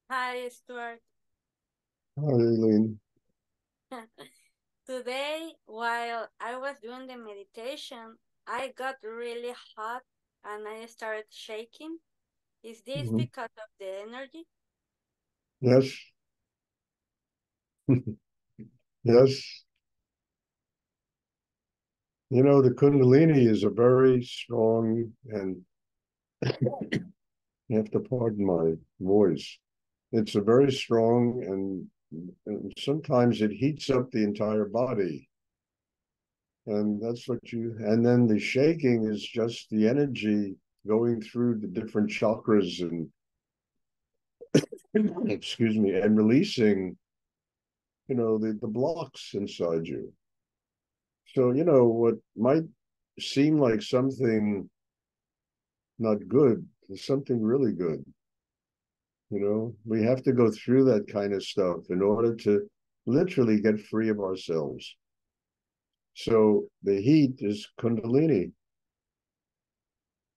Hi, Stuart. Hi, Eileen. Today, while I was doing the meditation, I got really hot and I started shaking. Is this Mhm. because of the energy? Yes, yes. You know, the Kundalini is a very strong, and you have to pardon my voice. It's a very strong, and sometimes it heats up the entire body. And that's what and then the shaking is just the energy going through the different chakras and, excuse me, and releasing, the blocks inside you. So, what might seem like something not good is something really good. We have to go through that kind of stuff in order to literally get free of ourselves. So the heat is Kundalini.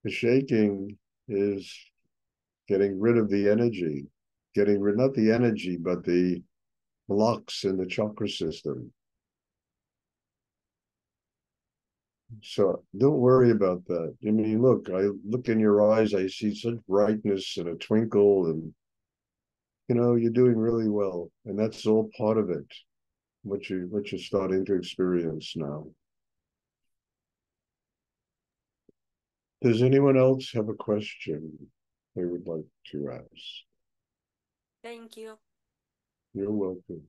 The shaking is getting rid of the energy, getting rid, not the energy, but the blocks in the chakra system. So don't worry about that. I mean, look, I look in your eyes, I see such brightness and a twinkle, and you're doing really well. And that's all part of it, what you're starting to experience now. Does anyone else have a question they would like to ask? Thank you. You're welcome.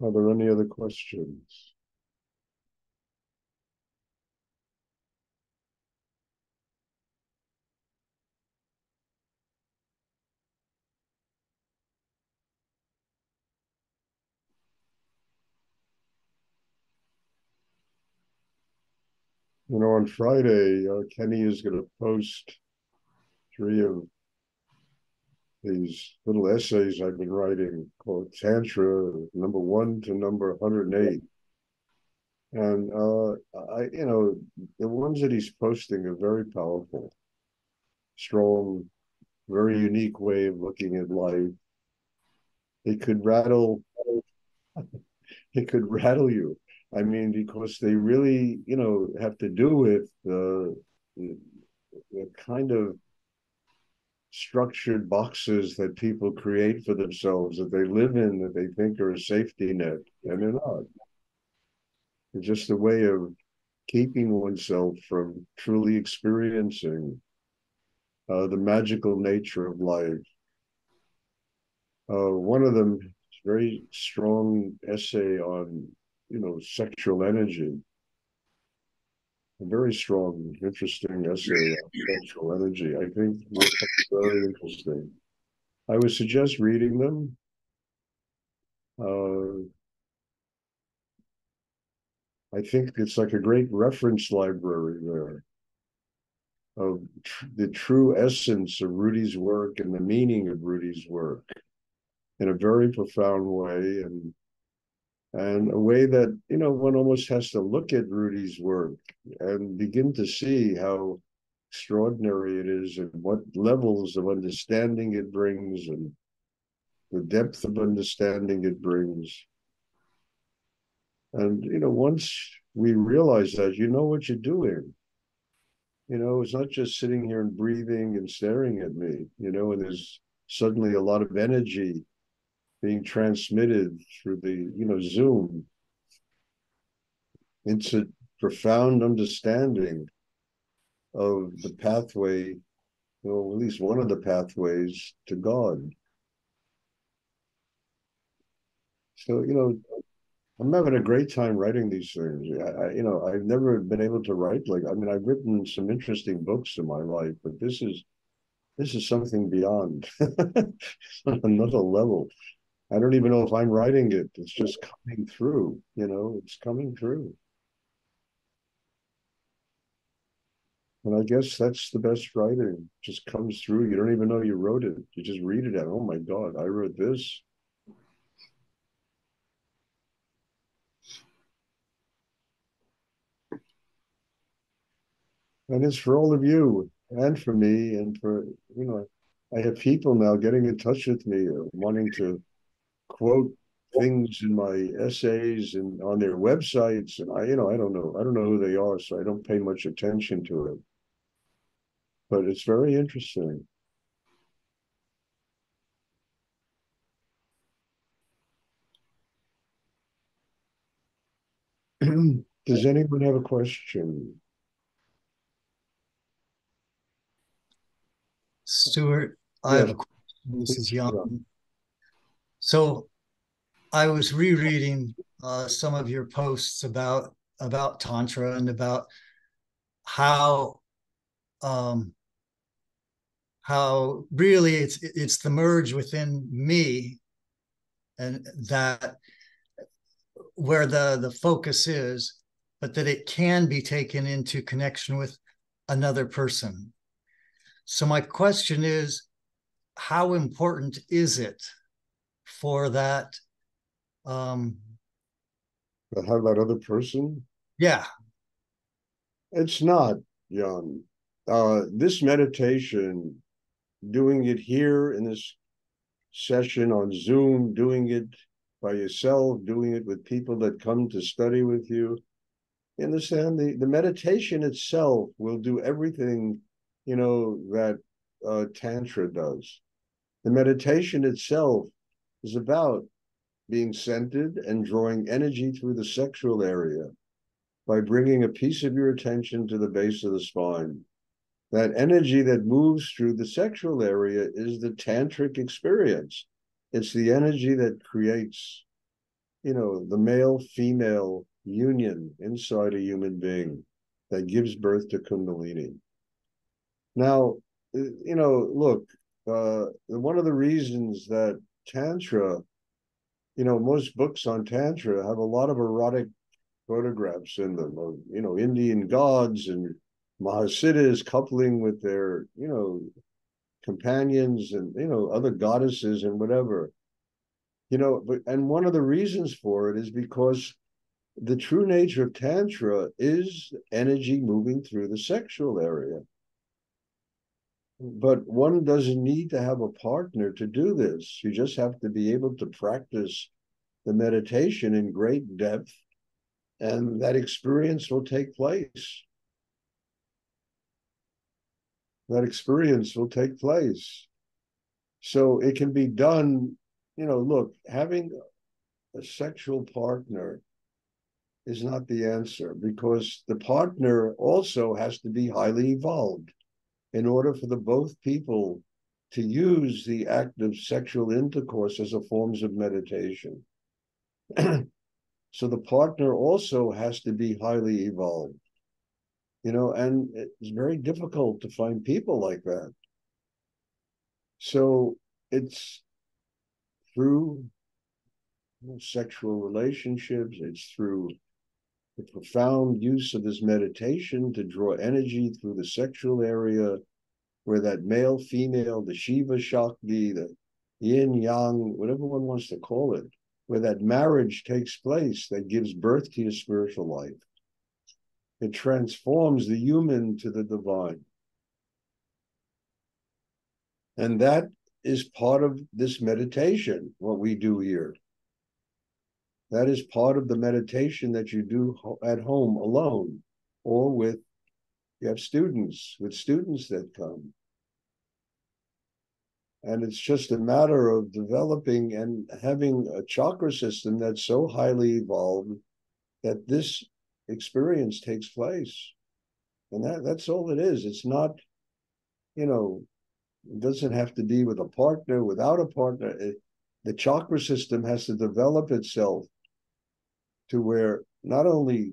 Are there any other questions? On Friday, Kenny is going to post three of these little essays I've been writing called Tantra, number 1 to number 108. And the ones that he's posting are very powerful, strong, very unique way of looking at life. It could rattle, it could rattle you. I mean, because they really, have to do with the kind of structured boxes that people create for themselves that they live in that they think are a safety net, and they're not. It's just a way of keeping oneself from truly experiencing the magical nature of life. One of them is a very strong essay on, sexual energy. A very strong, interesting essay on sexual energy. I think you'll find very interesting. I would suggest reading them. Uh, I think it's like a great reference library there of the true essence of Rudy's work and the meaning of Rudy's work in a very profound way, and a way that one almost has to look at Rudy's work and begin to see how extraordinary it is and what levels of understanding it brings and the depth of understanding it brings. And once we realize that, you know what you're doing. It's not just sitting here and breathing and staring at me, and there's suddenly a lot of energy being transmitted through the, Zoom. It's a profound understanding of the pathway, at least one of the pathways to God. So, I'm having a great time writing these things. I've never been able to write like, I mean, I've written some interesting books in my life, but this is something beyond another level. I don't even know if I'm writing it. It's just coming through, it's coming through. And I guess that's the best writing. It just comes through. You don't even know you wrote it. You just read it and, oh my God, I wrote this. And it's for all of you and for me and I have people now getting in touch with me wanting to quote things in my essays and on their websites. And I don't know. I don't know who they are, so I don't pay much attention to it. But it's very interesting. Does anyone have a question? Stuart, I have Yes, a question. This is please. Yeah. Young. So I was rereading some of your posts about Tantra and about how um, how really it's the merge within me, and that where the focus is, but that it can be taken into connection with another person. So my question is, how important is it for that? How that other person? Yeah. It's not, Jan. This meditation, doing it here in this session on Zoom, doing it by yourself, doing it with people that come to study with you. You understand? The meditation itself will do everything, that Tantra does. The meditation itself is about being centered and drawing energy through the sexual area by bringing a piece of your attention to the base of the spine. That energy that moves through the sexual area is the tantric experience. It's the energy that creates, the male female union inside a human being that gives birth to Kundalini. Now, look, one of the reasons that Tantra, most books on Tantra have a lot of erotic photographs in them of, Indian gods and Mahasiddhas coupling with their, companions and, other goddesses and whatever. And one of the reasons for it is because the true nature of Tantra is energy moving through the sexual area. But one doesn't need to have a partner to do this. You just have to be able to practice the meditation in great depth, and that experience will take place. That experience will take place. So it can be done, look, having a sexual partner is not the answer, because the partner also has to be highly evolved in order for the both people to use the act of sexual intercourse as a forms of meditation. So the partner also has to be highly evolved, and it's very difficult to find people like that. So it's through sexual relationships, it's through the profound use of this meditation to draw energy through the sexual area, where that male, female, the Shiva Shakti, the yin, yang, whatever one wants to call it, where that marriage takes place that gives birth to your spiritual life. It transforms the human to the divine. And that is part of this meditation, what we do here. That is part of the meditation that you do at home alone, or you have students, with students that come. And it's just a matter of developing and having a chakra system that's so highly evolved that this experience takes place. And that's all it is. It's not, it doesn't have to be with a partner, without a partner. The chakra system has to develop itself to where not only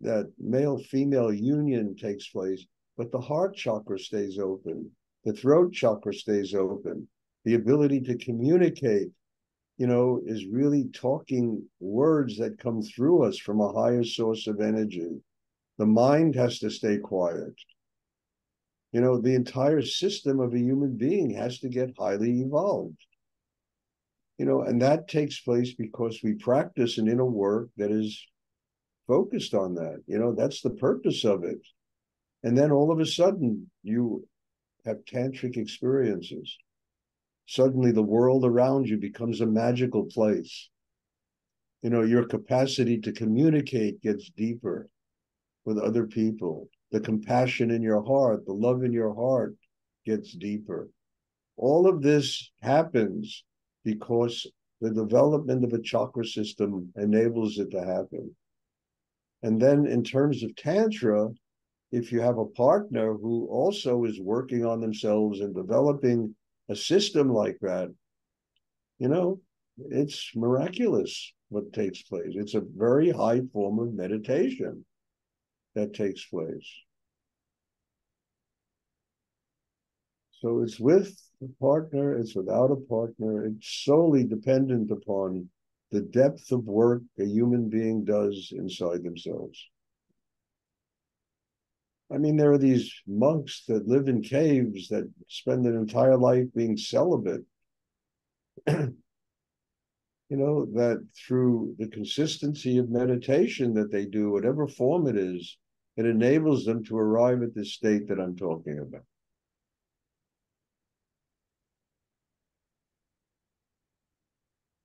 that male-female union takes place, but the heart chakra stays open, the throat chakra stays open, the ability to communicate is really talking words that come through us from a higher source of energy. The mind has to stay quiet. The entire system of a human being has to get highly evolved. And that takes place because we practice an inner work that is focused on that. That's the purpose of it. And then all of a sudden, you have tantric experiences. Suddenly, the world around you becomes a magical place. Your capacity to communicate gets deeper with other people. The compassion in your heart, the love in your heart gets deeper. All of this happens because the development of a chakra system enables it to happen. And then in terms of Tantra, if you have a partner who also is working on themselves and developing a system like that, it's miraculous what takes place. It's a very high form of meditation that takes place. So it's with a partner, it's without a partner. It's solely dependent upon the depth of work a human being does inside themselves. I mean, there are these monks that live in caves that spend their entire life being celibate. That through the consistency of meditation that they do, whatever form it is, it enables them to arrive at this state that I'm talking about.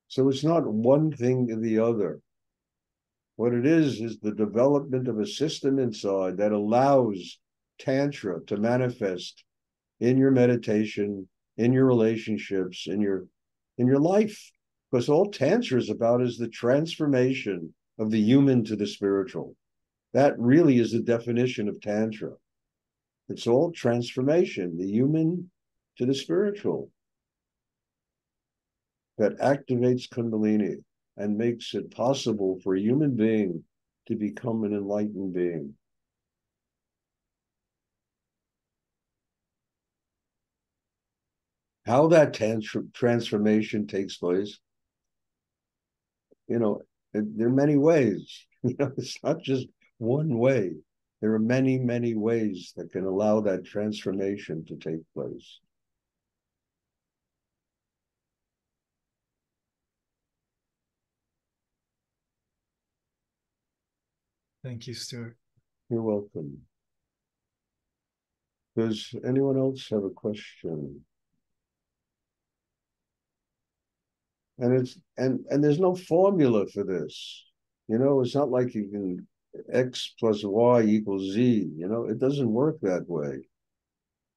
So it's not one thing or the other. What it is the development of a system inside that allows Tantra to manifest in your meditation, in your relationships, in your life. Because all Tantra is about is the transformation of the human to the spiritual. That really is the definition of Tantra. It's all transformation, the human to the spiritual, that activates Kundalini and makes it possible for a human being to become an enlightened being. How that transformation takes place, there are many ways. It's not just one way. There are many, many ways that can allow that transformation to take place. Thank you, Stuart. You're welcome. Does anyone else have a question? And there's no formula for this. It's not like you can X plus Y equals Z. It doesn't work that way.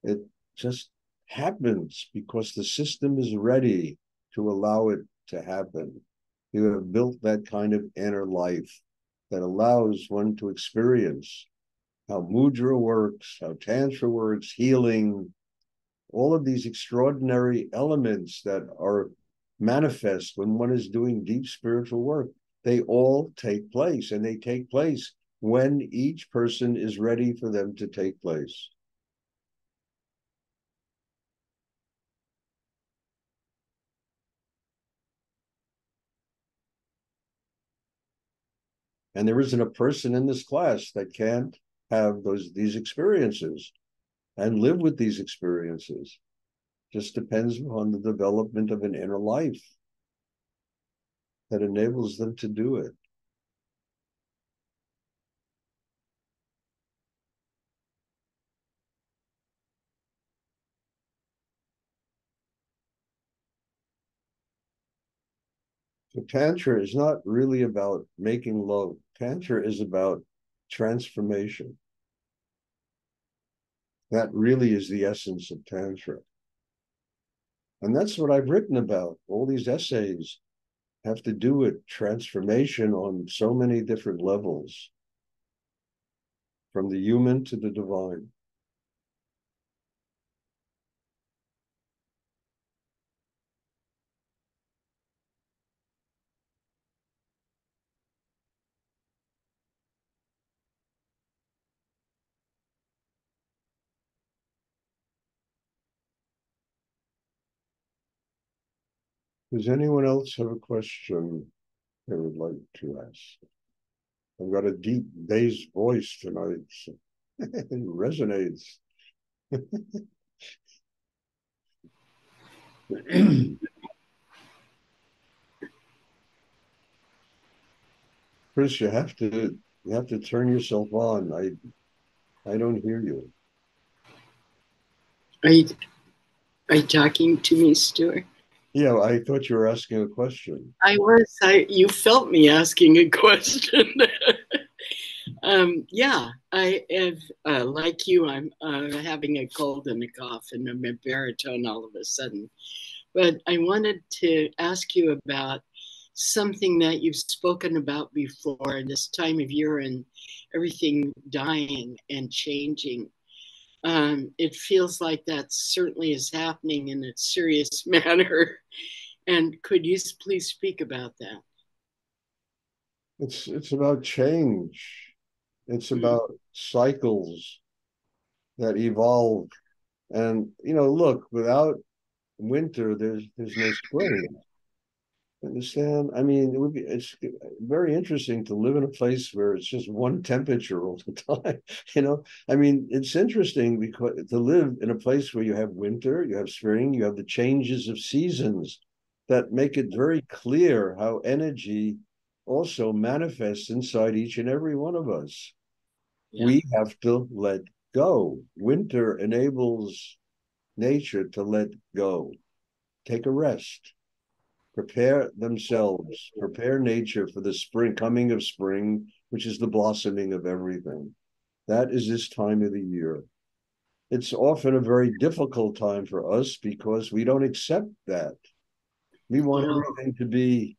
It just happens because the system is ready to allow it to happen. You have built that kind of inner life that allows one to experience how mudra works, how Tantra works, healing, all of these extraordinary elements that are manifest when one is doing deep spiritual work. They all take place, and they take place when each person is ready for them to take place. And there isn't a person in this class that can't have these experiences and live with these experiences. Just depends on the development of an inner life that enables them to do it. So Tantra is not really about making love. Tantra is about transformation. That really is the essence of Tantra. And that's what I've written about. All these essays have to do with transformation on so many different levels, from the human to the divine. Does anyone else have a question they would like to ask? I've got a deep bass voice tonight. So it resonates. Chris, you have to turn yourself on. I don't hear you. Are you talking to me, Stuart? Yeah, I thought you were asking a question. I was. You felt me asking a question. Yeah, I have, like you, I'm having a cold and a cough and I'm a baritone all of a sudden. But I wanted to ask you about something that you've spoken about before, this time of year and everything dying and changing. It feels like that certainly is happening in a serious manner. And could you please speak about that? It's about change. It's Mm. about cycles that evolve. And look, without winter, there's no spring. Understand? I mean, it's very interesting to live in a place where it's just one temperature all the time. I mean, it's interesting because to live in a place where you have winter, you have spring, you have the changes of seasons that make it very clear how energy also manifests inside each and every one of us. Yeah. We have to let go. Winter enables nature to let go, take a rest, prepare themselves, prepare nature for the spring, coming of spring, which is the blossoming of everything. That is this time of the year. It's often a very difficult time for us because we don't accept that. We want Oh, everything to be,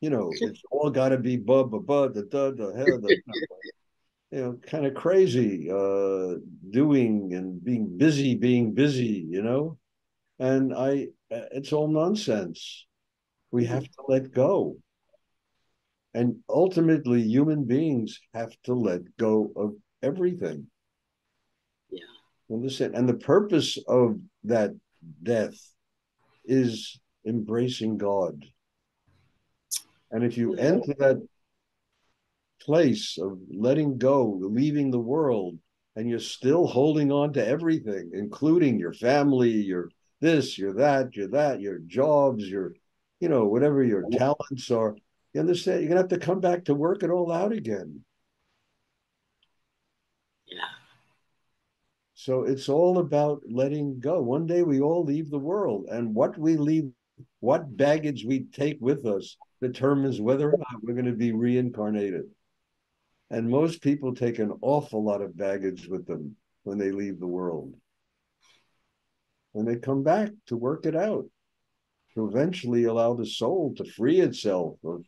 it's all got to be the hell, kind of crazy, doing and being busy, and it's all nonsense. We have to let go. And ultimately, human beings have to let go of everything. yeah. Understand? And the purpose of that death is embracing God. And if you enter that place of letting go, leaving the world, and you're still holding on to everything, including your family, your this, your that, your jobs, whatever your talents are, you understand? You're going to have to come back to work it all out again. Yeah. So it's all about letting go. One day we all leave the world, and what we leave, what baggage we take with us determines whether or not we're going to be reincarnated. And most people take an awful lot of baggage with them when they leave the world. And they come back to work it out, to eventually allow the soul to free itself of,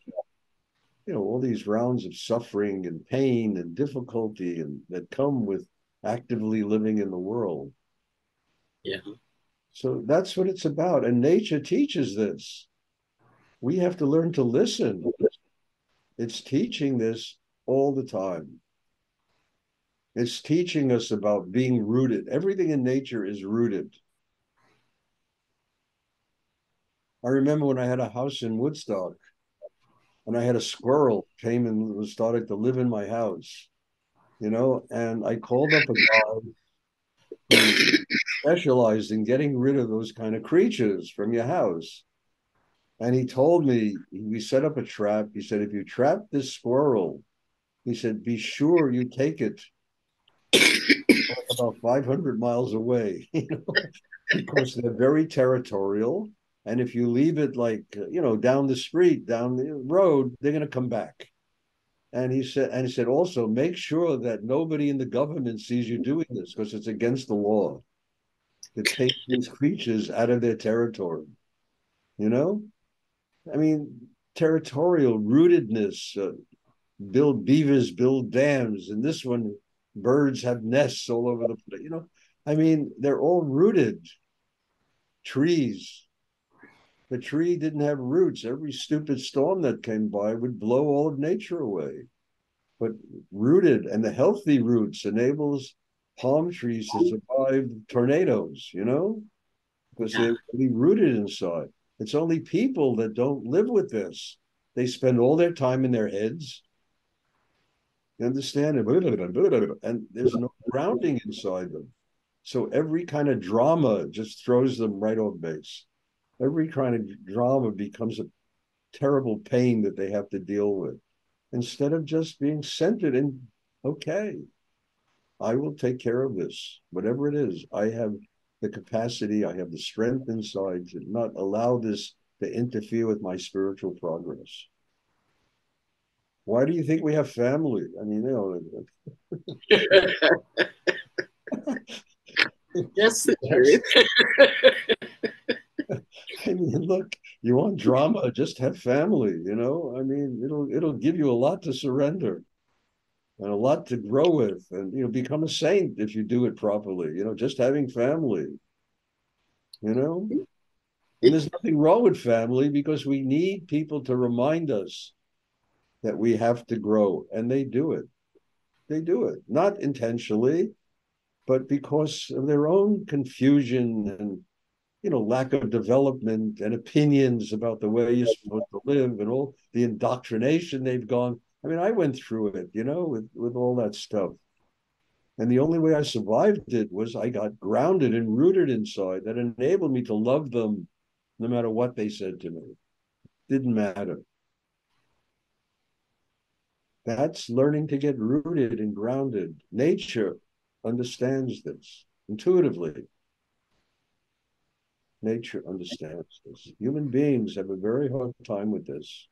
all these rounds of suffering and pain and difficulty and that come with actively living in the world. Yeah. So that's what it's about. And nature teaches this. We have to learn to listen. It's teaching this all the time. It's teaching us about being rooted. Everything in nature is rooted. I remember when I had a house in Woodstock and I had a squirrel came and was started to live in my house, and I called up a guy who specialized in getting rid of those kind of creatures from your house. And he told me, we set up a trap. He said, if you trap this squirrel, he said, be sure you take it about 500 miles away, because they're very territorial. And if you leave it down the street, down the road, they're going to come back. And he said, also make sure that nobody in the government sees you doing this because it's against the law to take these creatures out of their territory. You know, I mean, territorial rootedness, build beavers, build dams, and this one, birds have nests all over the place. I mean, they're all rooted. Trees. The tree didn't have roots. Every stupid storm that came by would blow all of nature away. But rooted, and the healthy roots enables palm trees to survive tornadoes, because Yeah. they're really rooted inside. It's only people that don't live with this. They spend all their time in their heads. You understand it? And there's no grounding inside them. So every kind of drama just throws them right off base. Every kind of drama becomes a terrible pain that they have to deal with. Instead of just being centered in, okay, I will take care of this, whatever it is. I have the capacity, I have the strength inside to not allow this to interfere with my spiritual progress. Why do you think we have family? I mean, That's the truth. I mean, look, you want drama, just have family, I mean, it'll give you a lot to surrender and a lot to grow with, and become a saint if you do it properly, just having family, you know. And there's nothing wrong with family, because we need people to remind us that we have to grow, and they do it. They do it, not intentionally, but because of their own confusion and lack of development and opinions about the way you're supposed to live, and all the indoctrination they've gone. I mean, I went through it, with all that stuff. And the only way I survived it was I got grounded and rooted inside. That enabled me to love them no matter what they said to me. Didn't matter. That's learning to get rooted and grounded. Nature understands this intuitively. Nature understands this. Human beings have a very hard time with this.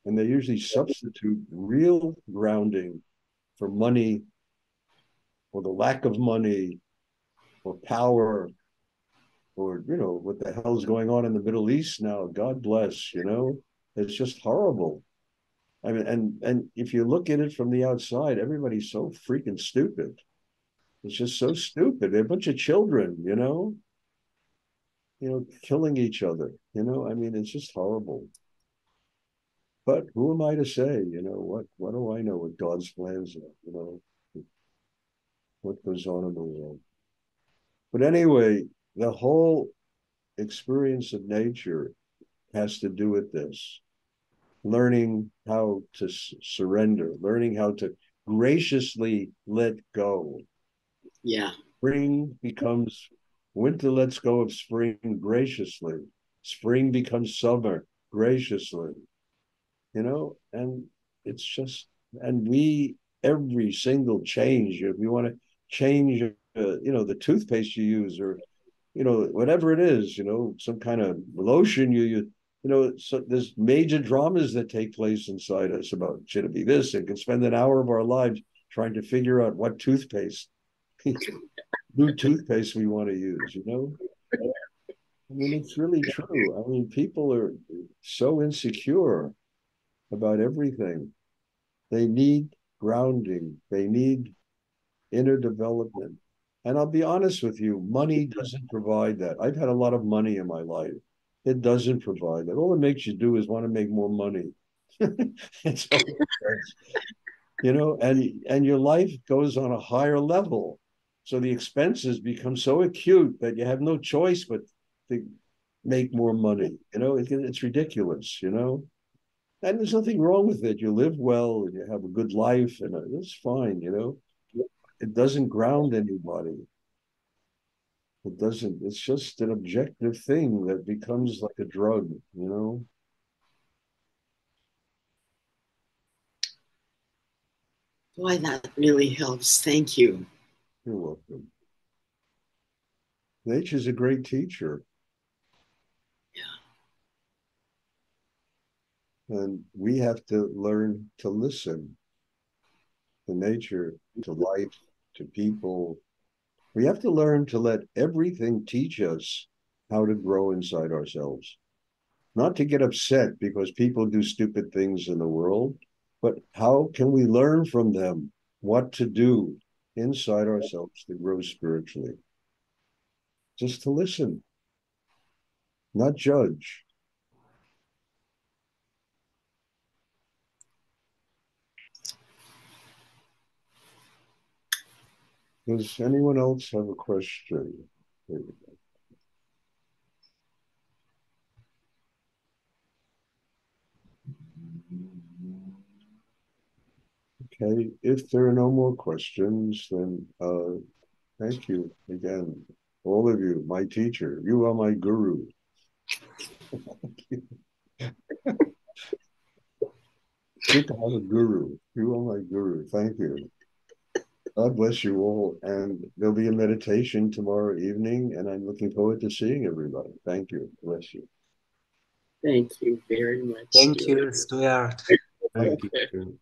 And they usually substitute real grounding for money, or the lack of money, or power, or what the hell's going on in the Middle East now. God bless. It's just horrible. I mean, and if you look at it from the outside, everybody's so freaking stupid. It's just so stupid. They're a bunch of children, killing each other. I mean, it's just horrible. But who am I to say? What do I know what God's plans are? What goes on in the world? But anyway, the whole experience of nature has to do with this: learning how to surrender, learning how to graciously let go. Yeah. Spring becomes winter, lets go of spring graciously. Spring becomes summer graciously, and it's just, and every single change, if you want to change, the toothpaste you use, or, whatever it is, some kind of lotion so there's major dramas that take place inside us about, should it be this, and can spend an hour of our lives trying to figure out what toothpaste, new toothpaste we want to use, I mean, it's really true. I mean, people are so insecure about everything. They need grounding. They need inner development. And I'll be honest with you, money doesn't provide that. I've had a lot of money in my life. It doesn't provide that. All it makes you do is want to make more money. It's all it does. And your life goes on a higher level. So the expenses become so acute that you have no choice but to make more money. It's ridiculous, and there's nothing wrong with it. You live well and you have a good life, and it's fine, It doesn't ground anybody. It doesn't. It's just an objective thing that becomes like a drug. Boy, that really helps. Thank you. You're welcome. Nature's a great teacher. Yeah. And we have to learn to listen to nature, to life, to people. We have to learn to let everything teach us how to grow inside ourselves. Not to get upset because people do stupid things in the world, but how can we learn from them what to do inside ourselves to grow spiritually? Just to listen, not judge. Does anyone else have a question? Okay, if there are no more questions, then thank you again, all of you, my teacher. You are my guru. Good to have a guru. You are my guru. Thank you. God bless you all. And there'll be a meditation tomorrow evening, and I'm looking forward to seeing everybody. Thank you. Bless you. Thank you very much, Thank Stuart. you, Stuart. Thank you.